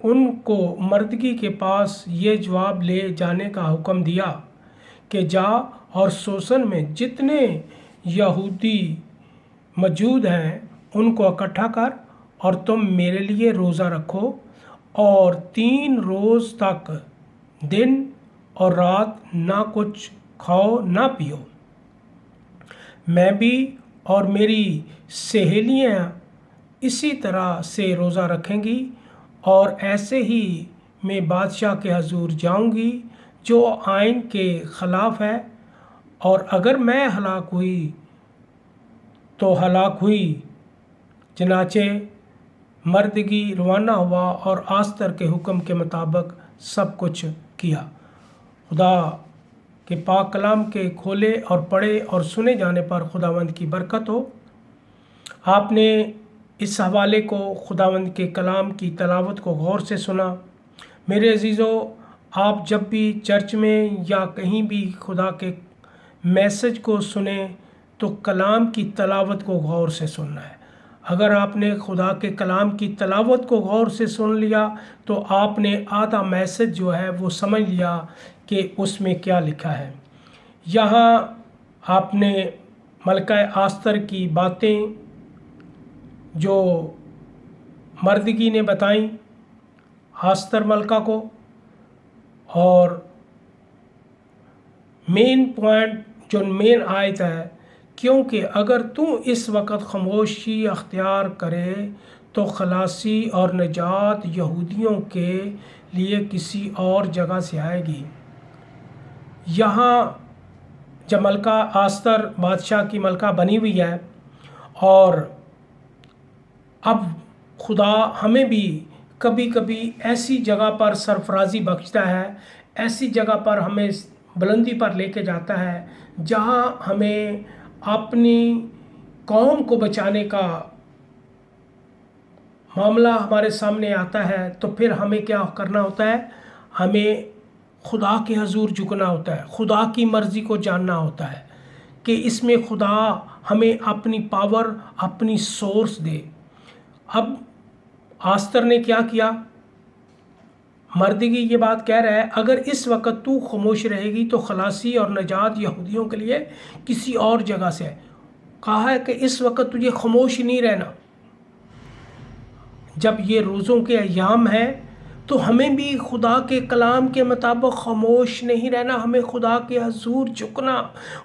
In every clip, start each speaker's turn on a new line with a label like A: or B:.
A: ان کو مردگی کے پاس یہ جواب لے جانے کا حکم دیا کہ جا اور سوسن میں جتنے یہودی موجود ہیں ان کو اکٹھا کر اور تم میرے لیے روزہ رکھو اور 3 روز تک دن اور رات نہ کچھ کھاؤ نہ پیو۔ میں بھی اور میری سہیلیاں اسی طرح سے روزہ رکھیں گی اور ایسے ہی میں بادشاہ کے حضور جاؤں گی جو آئین کے خلاف ہے، اور اگر میں ہلاک ہوئی تو ہلاک ہوئی۔ چنانچہ مردگی روانہ ہوا اور آستر کے حکم کے مطابق سب کچھ کیا۔ خدا کے پاک کلام کے کھولے اور پڑھے اور سنے جانے پر خداوند کی برکت ہو۔ آپ نے اس حوالے کو خداوند کے کلام کی تلاوت کو غور سے سنا۔ میرے عزیزو، آپ جب بھی چرچ میں یا کہیں بھی خدا کے میسج کو سنیں تو کلام کی تلاوت کو غور سے سننا ہے۔ اگر آپ نے خدا کے کلام کی تلاوت کو غور سے سن لیا تو آپ نے آدھا میسج جو ہے وہ سمجھ لیا کہ اس میں کیا لکھا ہے۔ یہاں آپ نے ملکہ آستر کی باتیں جو مردگی نے بتائیں آستر ملکہ کو، اور مین پوائنٹ جو مین آیت ہے، کیونکہ اگر تو اس وقت خاموشی اختیار کرے تو خلاصی اور نجات یہودیوں کے لیے کسی اور جگہ سے آئے گی۔ یہاں جب ملکہ آستر بادشاہ کی ملکہ بنی ہوئی ہے، اور اب خدا ہمیں بھی کبھی کبھی ایسی جگہ پر سرفرازی بخشتا ہے، ایسی جگہ پر ہمیں بلندی پر لے کے جاتا ہے جہاں ہمیں اپنی قوم کو بچانے کا معاملہ ہمارے سامنے آتا ہے، تو پھر ہمیں کیا کرنا ہوتا ہے؟ ہمیں خدا کے حضور جھکنا ہوتا ہے، خدا کی مرضی کو جاننا ہوتا ہے کہ اس میں خدا ہمیں اپنی پاور، اپنی سورس دے۔ اب آستر نے کیا کیا؟ مردگی یہ بات کہہ رہا ہے، اگر اس وقت تو خاموش رہے گی تو خلاصی اور نجات یہودیوں کے لیے کسی اور جگہ سے ہے۔ کہا ہے کہ اس وقت تجھے خاموش نہیں رہنا۔ جب یہ روزوں کے ایام ہیں تو ہمیں بھی خدا کے کلام کے مطابق خاموش نہیں رہنا، ہمیں خدا کے حضور جھکنا،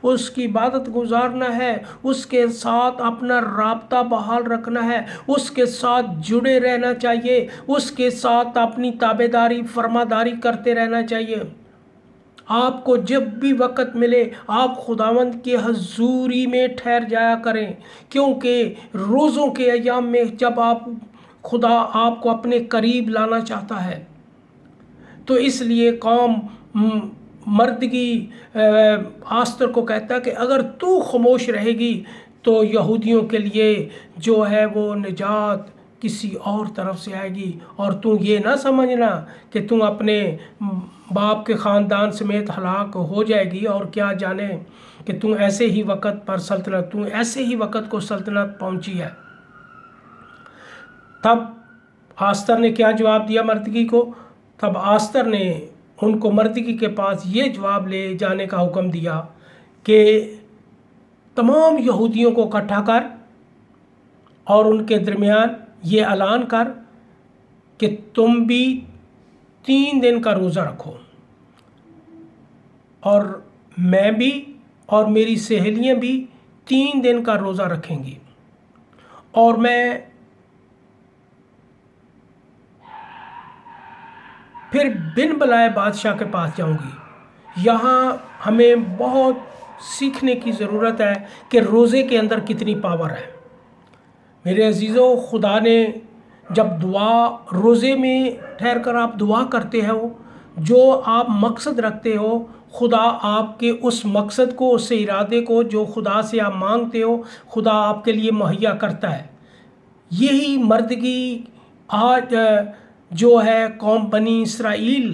A: اس کی عبادت گزارنا ہے، اس کے ساتھ اپنا رابطہ بحال رکھنا ہے، اس کے ساتھ جڑے رہنا چاہیے، اس کے ساتھ اپنی تابعداری فرماداری کرتے رہنا چاہیے۔ آپ کو جب بھی وقت ملے آپ خداوند کے حضوری میں ٹھہر جایا کریں، کیونکہ روزوں کے ایام میں جب خدا آپ کو اپنے قریب لانا چاہتا ہے، تو اس لیے قوم مردگی آستر کو کہتا ہے کہ اگر تو خاموش رہے گی تو یہودیوں کے لیے جو ہے وہ نجات کسی اور طرف سے آئے گی، اور تو یہ نہ سمجھنا کہ تم اپنے باپ کے خاندان سمیت ہلاک ہو جائے گی، اور کیا جانے کہ تم ایسے ہی وقت پر ایسے ہی وقت کو سلطنت پہنچی ہے۔ تب آستر نے کیا جواب دیا مردگی کو؟ تب آستر نے ان کو مردگی کے پاس یہ جواب لے جانے کا حکم دیا کہ تمام یہودیوں کو اکٹھا کر اور ان کے درمیان یہ اعلان کر کہ تم بھی 3 دن کا روزہ رکھو، اور میں بھی اور میری سہیلیاں بھی 3 دن کا روزہ رکھیں گی، اور میں پھر بن بلائے بادشاہ کے پاس جاؤں گی۔ یہاں ہمیں بہت سیکھنے کی ضرورت ہے کہ روزے کے اندر کتنی پاور ہے۔ میرے عزیزو، خدا نے جب روزے میں ٹھہر کر آپ دعا کرتے ہو، جو آپ مقصد رکھتے ہو، خدا آپ کے اس مقصد کو، اس ارادے کو جو خدا سے آپ مانگتے ہو، خدا آپ کے لیے مہیا کرتا ہے۔ یہی مردگی آج جو ہے قوم بنی اسرائیل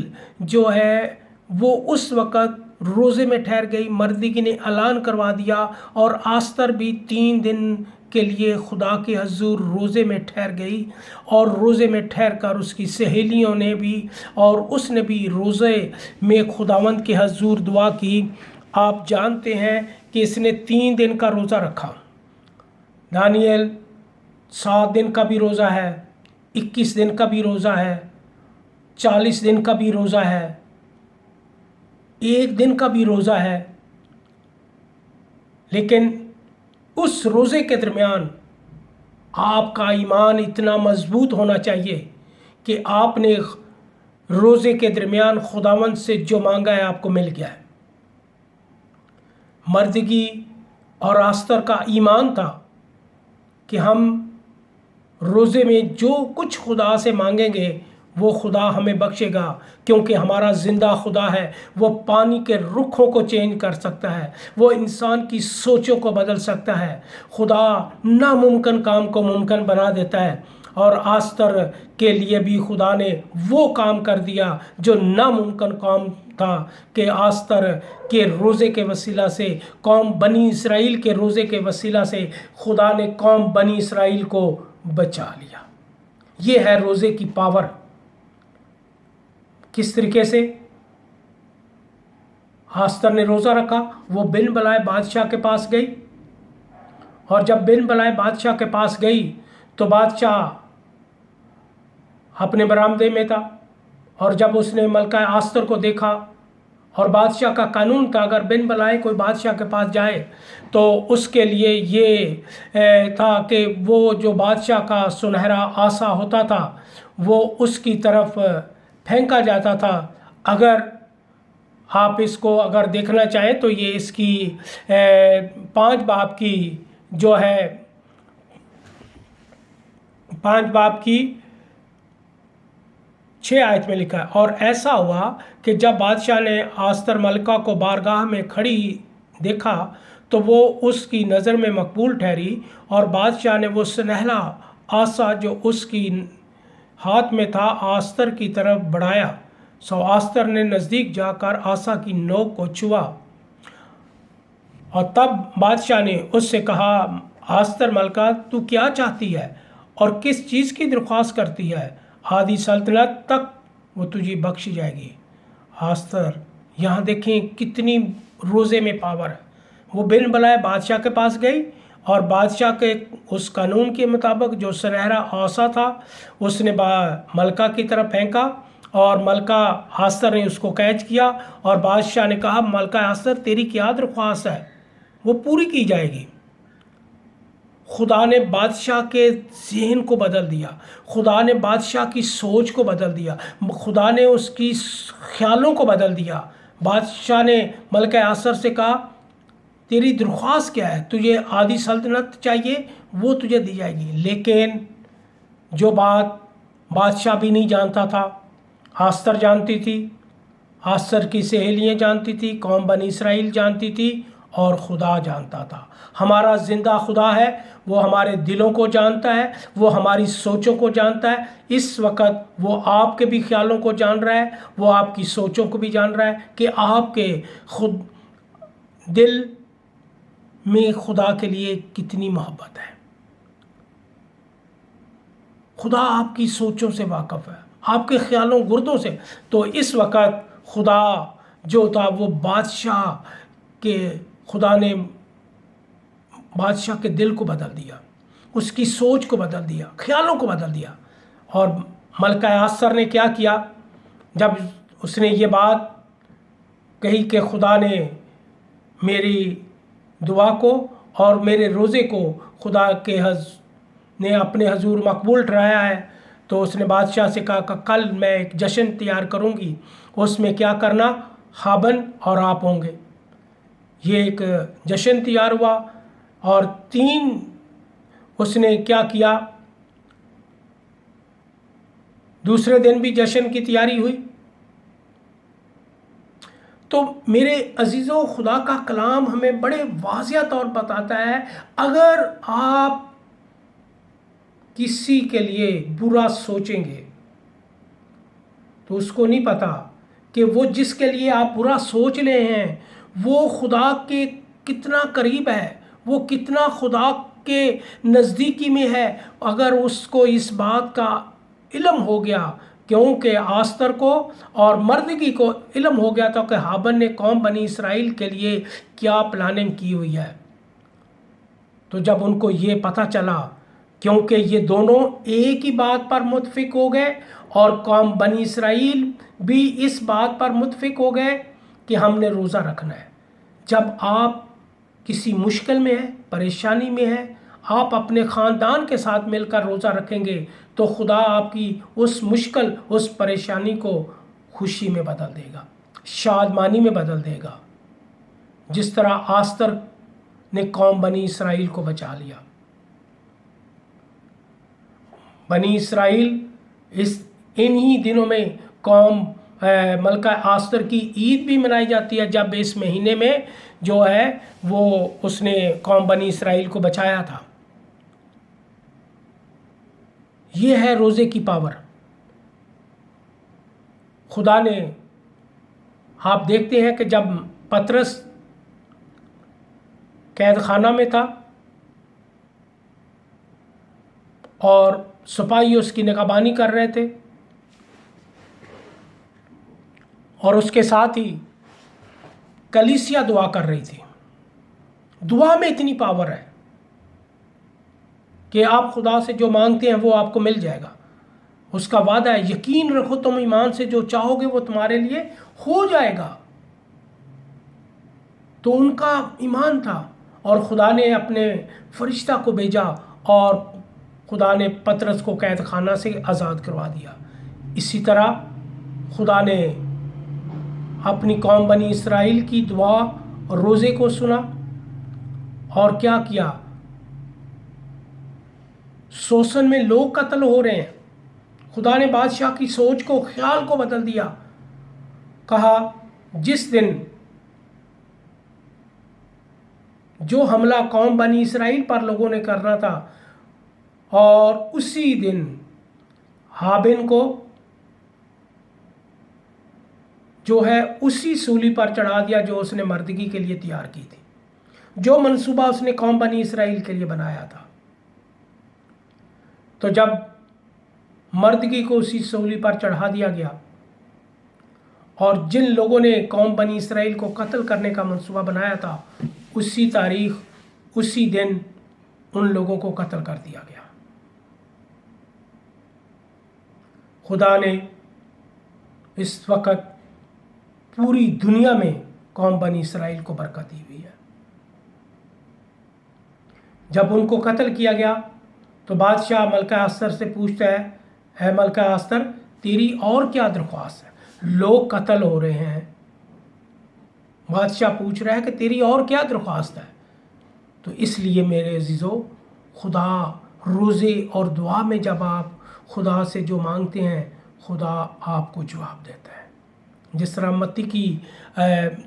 A: جو ہے وہ اس وقت روزے میں ٹھہر گئی، مردگی نے اعلان کروا دیا، اور آستر بھی 3 دن کے لیے خدا کے حضور روزے میں ٹھہر گئی، اور روزے میں ٹھہر کر اس کی سہیلیوں نے بھی اور اس نے بھی روزے میں خداوند کے حضور دعا کی۔ آپ جانتے ہیں کہ اس نے 3 دن کا روزہ رکھا۔ دانیل 7 دن کا بھی روزہ ہے، 21 دن کا بھی روزہ ہے، 40 دن کا بھی روزہ ہے، 1 دن کا بھی روزہ ہے۔ لیکن اس روزے کے درمیان آپ کا ایمان اتنا مضبوط ہونا چاہیے کہ آپ نے روزے کے درمیان خداوند سے جو مانگا ہے آپ کو مل گیا ہے۔ مردگی اور آستر کا ایمان تھا کہ ہم روزے میں جو کچھ خدا سے مانگیں گے وہ خدا ہمیں بخشے گا، کیونکہ ہمارا زندہ خدا ہے۔ وہ پانی کے رخوں کو چینج کر سکتا ہے، وہ انسان کی سوچوں کو بدل سکتا ہے۔ خدا ناممکن کام کو ممکن بنا دیتا ہے، اور آستر کے لیے بھی خدا نے وہ کام کر دیا جو ناممکن کام تھا، کہ آستر کے روزے کے وسیلہ سے قوم بنی اسرائیل کے روزے کے وسیلہ سے خدا نے قوم بنی اسرائیل کو بچا لیا۔ یہ ہے روزے کی پاور۔ کس طریقے سے آستر نے روزہ رکھا؟ وہ بن بلائے بادشاہ کے پاس گئی، اور جب بن بلائے بادشاہ کے پاس گئی تو بادشاہ اپنے برآمدے میں تھا، اور جب اس نے ملکہ آستر کو دیکھا، اور بادشاہ کا قانون تھا اگر بن بلائے کوئی بادشاہ کے پاس جائے تو اس کے لیے یہ تھا کہ وہ جو بادشاہ کا سنہرا عصا ہوتا تھا وہ اس کی طرف پھینکا جاتا تھا۔ اگر آپ اس کو اگر دیکھنا چاہیں تو یہ اس کی 5 باب کی جو ہے 5 باب کی 6 آیت میں لکھا ہے۔ اور ایسا ہوا کہ جب بادشاہ نے آستر ملکہ کو بارگاہ میں کھڑی دیکھا تو وہ اس کی نظر میں مقبول ٹھہری، اور بادشاہ نے وہ سنہرا عصا جو اس کی ہاتھ میں تھا آستر کی طرف بڑھایا، سو آستر نے نزدیک جا کر عصا کی نوک کو چھوا، اور تب بادشاہ نے اس سے کہا، آستر ملکہ تو کیا چاہتی ہے اور کس چیز کی درخواست کرتی ہے؟ آدھی سلطنت تک وہ تجھے بخشی جائے گی۔ آستر یہاں دیکھیں کتنی روزے میں پاور ہے۔ وہ بن بلائے بادشاہ کے پاس گئی، اور بادشاہ کے اس قانون کے مطابق جو سنہرا عصا تھا اس نے ملکہ کی طرف پھینکا، اور ملکہ آستر نے اس کو کیچ کیا، اور بادشاہ نے کہا، ملکہ آستر تیری کیا درخواست ہے؟ وہ پوری کی جائے گی۔ خدا نے بادشاہ کے ذہن کو بدل دیا، خدا نے بادشاہ کی سوچ کو بدل دیا، خدا نے اس کی خیالوں کو بدل دیا۔ بادشاہ نے ملکہ آستر سے کہا، تیری درخواست کیا ہے؟ تجھے آدھی سلطنت چاہیے، وہ تجھے دی جائے گی۔ لیکن جو بات بادشاہ بھی نہیں جانتا تھا، آستر جانتی تھی، آستر کی سہیلیاں جانتی تھی، قوم بنی اسرائیل جانتی تھی، اور خدا جانتا تھا۔ ہمارا زندہ خدا ہے، وہ ہمارے دلوں کو جانتا ہے، وہ ہماری سوچوں کو جانتا ہے۔ اس وقت وہ آپ کے بھی خیالوں کو جان رہا ہے، وہ آپ کی سوچوں کو بھی جان رہا ہے کہ آپ کے خود دل میں خدا کے لیے کتنی محبت ہے۔ خدا آپ کی سوچوں سے واقف ہے، آپ کے خیالوں گردوں سے۔ تو اس وقت خدا جو تھا وہ خدا نے بادشاہ کے دل کو بدل دیا، اس کی سوچ کو بدل دیا، خیالوں کو بدل دیا۔ اور ملکہ آستر نے کیا کیا؟ جب اس نے یہ بات کہی کہ خدا نے میری دعا کو اور میرے روزے کو خدا کے نے اپنے حضور مقبول ٹھہرایا ہے، تو اس نے بادشاہ سے کہا کہ کل میں ایک جشن تیار کروں گی، اس میں کیا کرنا؟ ہابن اور آپ ہوں گے۔ یہ ایک جشن تیار ہوا، اور 3 اس نے کیا کیا؟ دوسرے دن بھی جشن کی تیاری ہوئی۔ تو میرے عزیزوں، خدا کا کلام ہمیں بڑے واضح طور پر بتاتا ہے، اگر آپ کسی کے لیے برا سوچیں گے تو اس کو نہیں پتا کہ وہ جس کے لیے آپ برا سوچ رہے ہیں وہ خدا کے کتنا قریب ہے، وہ کتنا خدا کے نزدیکی میں ہے، اگر اس کو اس بات کا علم ہو گیا، کیونکہ آستر کو اور مردگی کو علم ہو گیا تھا کہ ہابن نے قوم بنی اسرائیل کے لیے کیا پلاننگ کی ہوئی ہے، تو جب ان کو یہ پتہ چلا، کیونکہ یہ دونوں ایک ہی بات پر متفق ہو گئے اور قوم بنی اسرائیل بھی اس بات پر متفق ہو گئے کہ ہم نے روزہ رکھنا ہے۔ جب آپ کسی مشکل میں ہیں، پریشانی میں ہیں، آپ اپنے خاندان کے ساتھ مل کر روزہ رکھیں گے تو خدا آپ کی اس مشکل، اس پریشانی کو خوشی میں بدل دے گا، شادمانی میں بدل دے گا، جس طرح آستر نے قوم بنی اسرائیل کو بچا لیا۔ بنی اسرائیل انہی دنوں میں قوم ملکہ آستر کی عید بھی منائی جاتی ہے، جب اس مہینے میں جو ہے وہ اس نے قوم بنی اسرائیل کو بچایا تھا۔ یہ ہے روزے کی پاور۔ خدا نے، آپ دیکھتے ہیں کہ جب پطرس قید خانہ میں تھا اور سپاہی اس کی نگہبانی کر رہے تھے، اور اس کے ساتھ ہی کلیسیا دعا کر رہی تھی۔ دعا میں اتنی پاور ہے کہ آپ خدا سے جو مانگتے ہیں وہ آپ کو مل جائے گا۔ اس کا وعدہ ہے، یقین رکھو تم ایمان سے جو چاہو گے وہ تمہارے لیے ہو جائے گا۔ تو ان کا ایمان تھا اور خدا نے اپنے فرشتہ کو بھیجا اور خدا نے پطرس کو قید خانہ سے آزاد کروا دیا۔ اسی طرح خدا نے اپنی قوم بنی اسرائیل کی دعا اور روزے کو سنا اور کیا کیا؟ سوسن میں لوگ قتل ہو رہے ہیں، خدا نے بادشاہ کی سوچ کو، خیال کو بدل دیا۔ کہا جس دن جو حملہ قوم بنی اسرائیل پر لوگوں نے کرنا تھا، اور اسی دن ہابن کو جو ہے اسی سولی پر چڑھا دیا جو اس نے مردگی کے لیے تیار کی تھی، جو منصوبہ اس نے قوم بنی اسرائیل کے لیے بنایا تھا۔ تو جب مردگی کو اسی سولی پر چڑھا دیا گیا اور جن لوگوں نے قوم بنی اسرائیل کو قتل کرنے کا منصوبہ بنایا تھا، اسی تاریخ، اسی دن ان لوگوں کو قتل کر دیا گیا۔ خدا نے اس وقت پوری دنیا میں قوم بنی اسرائیل کو برکت دی ہوئی ہے۔ جب ان کو قتل کیا گیا تو بادشاہ ملکہ آستر سے پوچھتا ہے، اے ملکہ آستر، تیری اور کیا درخواست ہے؟ لوگ قتل ہو رہے ہیں، بادشاہ پوچھ رہا ہے کہ تیری اور کیا درخواست ہے؟ تو اس لیے میرے عزیزو، خدا روزے اور دعا میں جب آپ خدا سے جو مانگتے ہیں، خدا آپ کو جواب دیتا ہے۔ جس طرح متی کی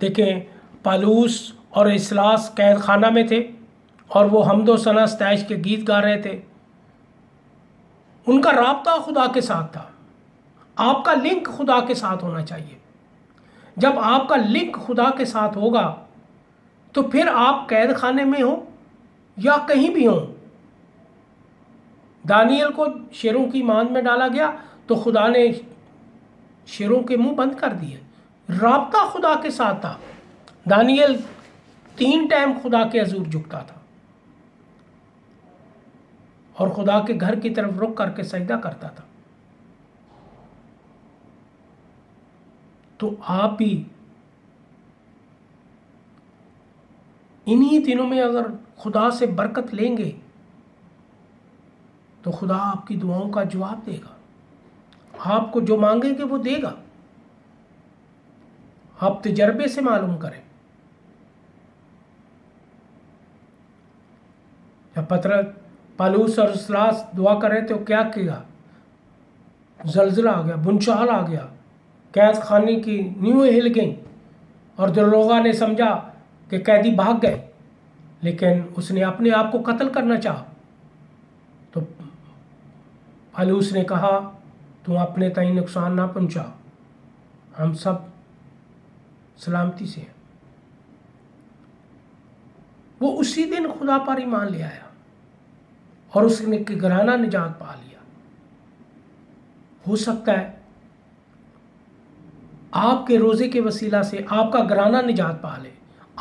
A: دیکھیں، پالوس اور اسلاس قید خانہ میں تھے اور وہ حمد و ثنا ستائش کے گیت گا رہے تھے۔ ان کا رابطہ خدا کے ساتھ تھا۔ آپ کا لنک خدا کے ساتھ ہونا چاہیے۔ جب آپ کا لنک خدا کے ساتھ ہوگا تو پھر آپ قید خانے میں ہوں یا کہیں بھی ہوں۔ دانیل کو شیروں کی ماند میں ڈالا گیا تو خدا نے شیروں کے منہ بند کر دیے۔ رابطہ خدا کے ساتھ تھا۔ دانیل 3 ٹائم خدا کے حضور جھکتا تھا اور خدا کے گھر کی طرف رخ کر کے سجدہ کرتا تھا۔ تو آپ بھی انہی دنوں میں اگر خدا سے برکت لیں گے تو خدا آپ کی دعاؤں کا جواب دے گا۔ آپ کو جو مانگیں گے وہ دے گا۔ آپ تجربے سے معلوم کریں۔ جب پالوس اور اسلاس دعا کر رہے تھے، وہ کیا کیا؟ زلزلہ آ گیا، بنچال آ گیا، قید خانے کی نیویں ہل گئیں اور دروغہ نے سمجھا کہ قیدی بھاگ گئے، لیکن اس نے اپنے آپ کو قتل کرنا چاہا۔ تو پالوس نے کہا تم اپنے تئیں نقصان نہ پہنچا، ہم سب سلامتی سے ہیں۔ وہ اسی دن خدا پر ایمان لے آیا۔ اور اس نے گھرانہ نجات پا لیا۔ ہو سکتا ہے آپ کے روزے کے وسیلہ سے آپ کا گھرانہ نجات پا لے،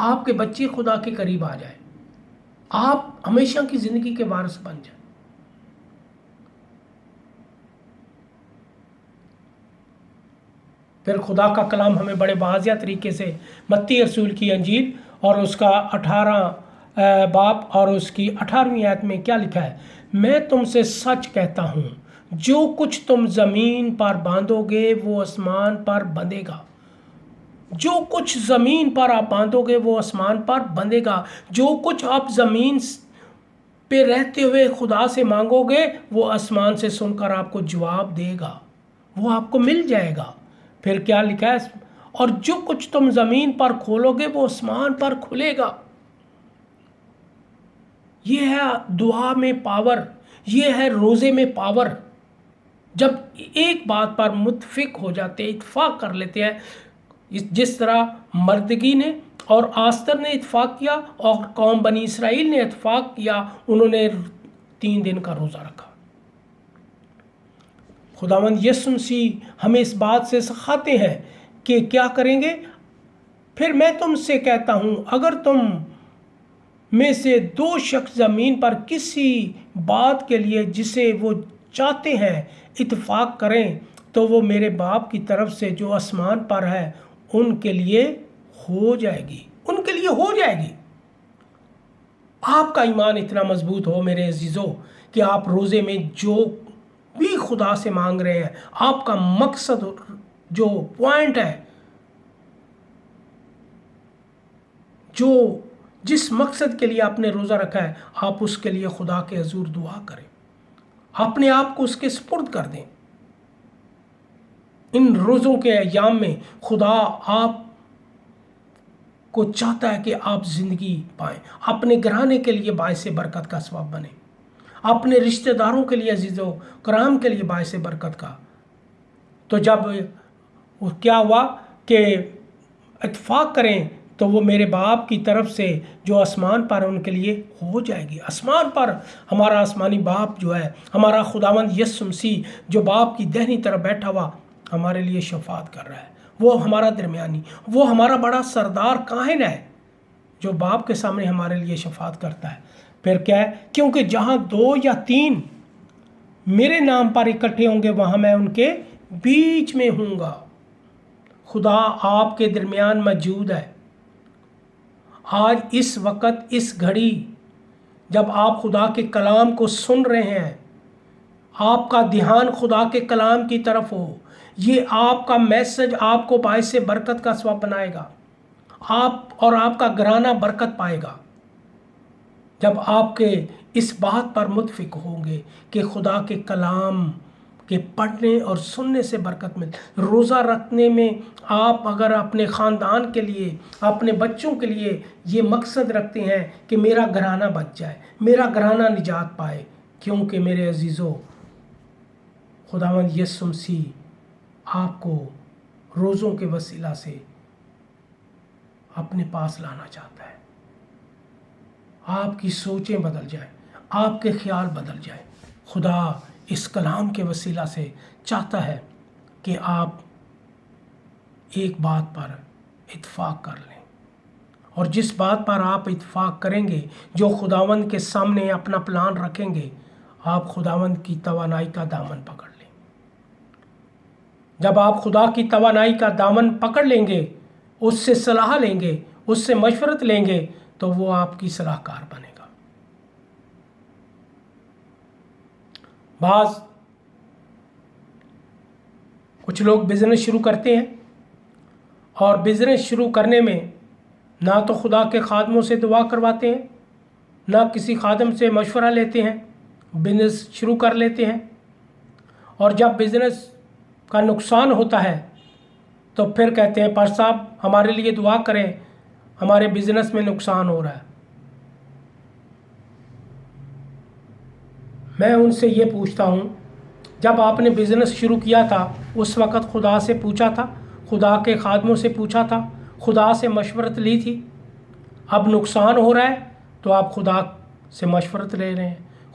A: آپ کے بچے خدا کے قریب آ جائے، آپ ہمیشہ کی زندگی کے وارث بن جائیں۔ پھر خدا کا کلام ہمیں بڑے واضح طریقے سے متی رسول کی انجیل اور اس کا 18 باب اور اس کی 18ویں آیت میں کیا لکھا ہے؟ میں تم سے سچ کہتا ہوں، جو کچھ تم زمین پر باندھو گے وہ آسمان پر بندھے گا، جو کچھ زمین پر آپ باندھو گے وہ آسمان پر بندھے گا، جو کچھ آپ زمین پہ رہتے ہوئے خدا سے مانگو گے وہ آسمان سے سن کر آپ کو جواب دے گا، وہ آپ کو مل جائے گا۔ پھر کیا لکھا ہے؟ اور جو کچھ تم زمین پر کھولو گے وہ آسمان پر کھلے گا۔ یہ ہے دعا میں پاور، یہ ہے روزے میں پاور۔ جب ایک بات پر متفق ہو جاتے ہیں، اتفاق کر لیتے ہیں، جس طرح مردگی نے اور آستر نے اتفاق کیا اور قوم بنی اسرائیل نے اتفاق کیا، انہوں نے 3 دن کا روزہ رکھا۔ خداوند یسوع مسیح ہمیں اس بات سے سکھاتے ہیں کہ کیا کریں گے؟ پھر میں تم سے کہتا ہوں، اگر تم میں سے 2 شخص زمین پر کسی بات کے لیے جسے وہ چاہتے ہیں اتفاق کریں تو وہ میرے باپ کی طرف سے جو آسمان پر ہے ان کے لیے ہو جائے گی، ان کے لیے ہو جائے گی۔ آپ کا ایمان اتنا مضبوط ہو میرے عزیزو کہ آپ روزے میں جو بھی خدا سے مانگ رہے ہیں، آپ کا مقصد جو پوائنٹ ہے، جو جس مقصد کے لیے آپ نے روزہ رکھا ہے، آپ اس کے لیے خدا کے حضور دعا کریں، اپنے آپ کو اس کے سپرد کر دیں۔ ان روزوں کے ایام میں خدا آپ کو چاہتا ہے کہ آپ زندگی پائیں، اپنے گھرانے کے لیے باعث برکت کا سبب بنیں، اپنے رشتہ داروں کے لیے عزیز و کرام کے لیے باعث برکت کا۔ تو جب کیا ہوا کہ اتفاق کریں تو وہ میرے باپ کی طرف سے جو آسمان پر ان کے لیے ہو جائے گی۔ آسمان پر ہمارا آسمانی باپ جو ہے، ہمارا خداوند یسوع مسیح جو باپ کی دہنی طرف بیٹھا ہوا ہمارے لیے شفاعت کر رہا ہے، وہ ہمارا درمیانی، وہ ہمارا بڑا سردار کاہن ہے جو باپ کے سامنے ہمارے لیے شفاعت کرتا ہے۔ پھر کیا ہے؟ کیونکہ جہاں 2 یا 3 میرے نام پر اکٹھے ہوں گے وہاں میں ان کے بیچ میں ہوں گا۔ خدا آپ کے درمیان موجود ہے۔ آج اس وقت، اس گھڑی جب آپ خدا کے کلام کو سن رہے ہیں، آپ کا دھیان خدا کے کلام کی طرف ہو، یہ آپ کا میسج آپ کو باعث برکت کا سبب بنائے گا، آپ اور آپ کا گھرانہ برکت پائے گا جب آپ کے اس بات پر متفق ہوں گے کہ خدا کے کلام کے پڑھنے اور سننے سے برکت مل۔ روزہ رکھنے میں آپ اگر اپنے خاندان کے لیے، اپنے بچوں کے لیے یہ مقصد رکھتے ہیں کہ میرا گھرانہ بچ جائے، میرا گھرانہ نجات پائے، کیونکہ میرے عزیزو خداوند یسوع مسیح آپ کو روزوں کے وسیلہ سے اپنے پاس لانا چاہتا ہے۔ آپ کی سوچیں بدل جائیں، آپ کے خیال بدل جائیں۔ خدا اس کلام کے وسیلہ سے چاہتا ہے کہ آپ ایک بات پر اتفاق کر لیں، اور جس بات پر آپ اتفاق کریں گے، جو خداوند کے سامنے اپنا پلان رکھیں گے، آپ خداوند کی توانائی کا دامن پکڑ لیں۔ جب آپ خدا کی توانائی کا دامن پکڑ لیں گے، اس سے صلاح لیں گے، اس سے مشورت لیں گے، تو وہ آپ کی صلاح کار بنے گا۔ کچھ لوگ بزنس شروع کرتے ہیں اور بزنس شروع کرنے میں نہ تو خدا کے خادموں سے دعا کرواتے ہیں، نہ کسی خادم سے مشورہ لیتے ہیں، بزنس شروع کر لیتے ہیں، اور جب بزنس کا نقصان ہوتا ہے تو پھر کہتے ہیں پاسٹر صاحب ہمارے لیے دعا کریں، ہمارے بزنس میں نقصان ہو رہا ہے۔ میں ان سے یہ پوچھتا ہوں، جب آپ نے بزنس شروع کیا تھا اس وقت خدا سے پوچھا تھا، خدا کے خادموں سے پوچھا تھا، خدا سے مشورت لی تھی؟ اب نقصان ہو رہا ہے تو آپ خدا سے مشورت لے رہے ہیں،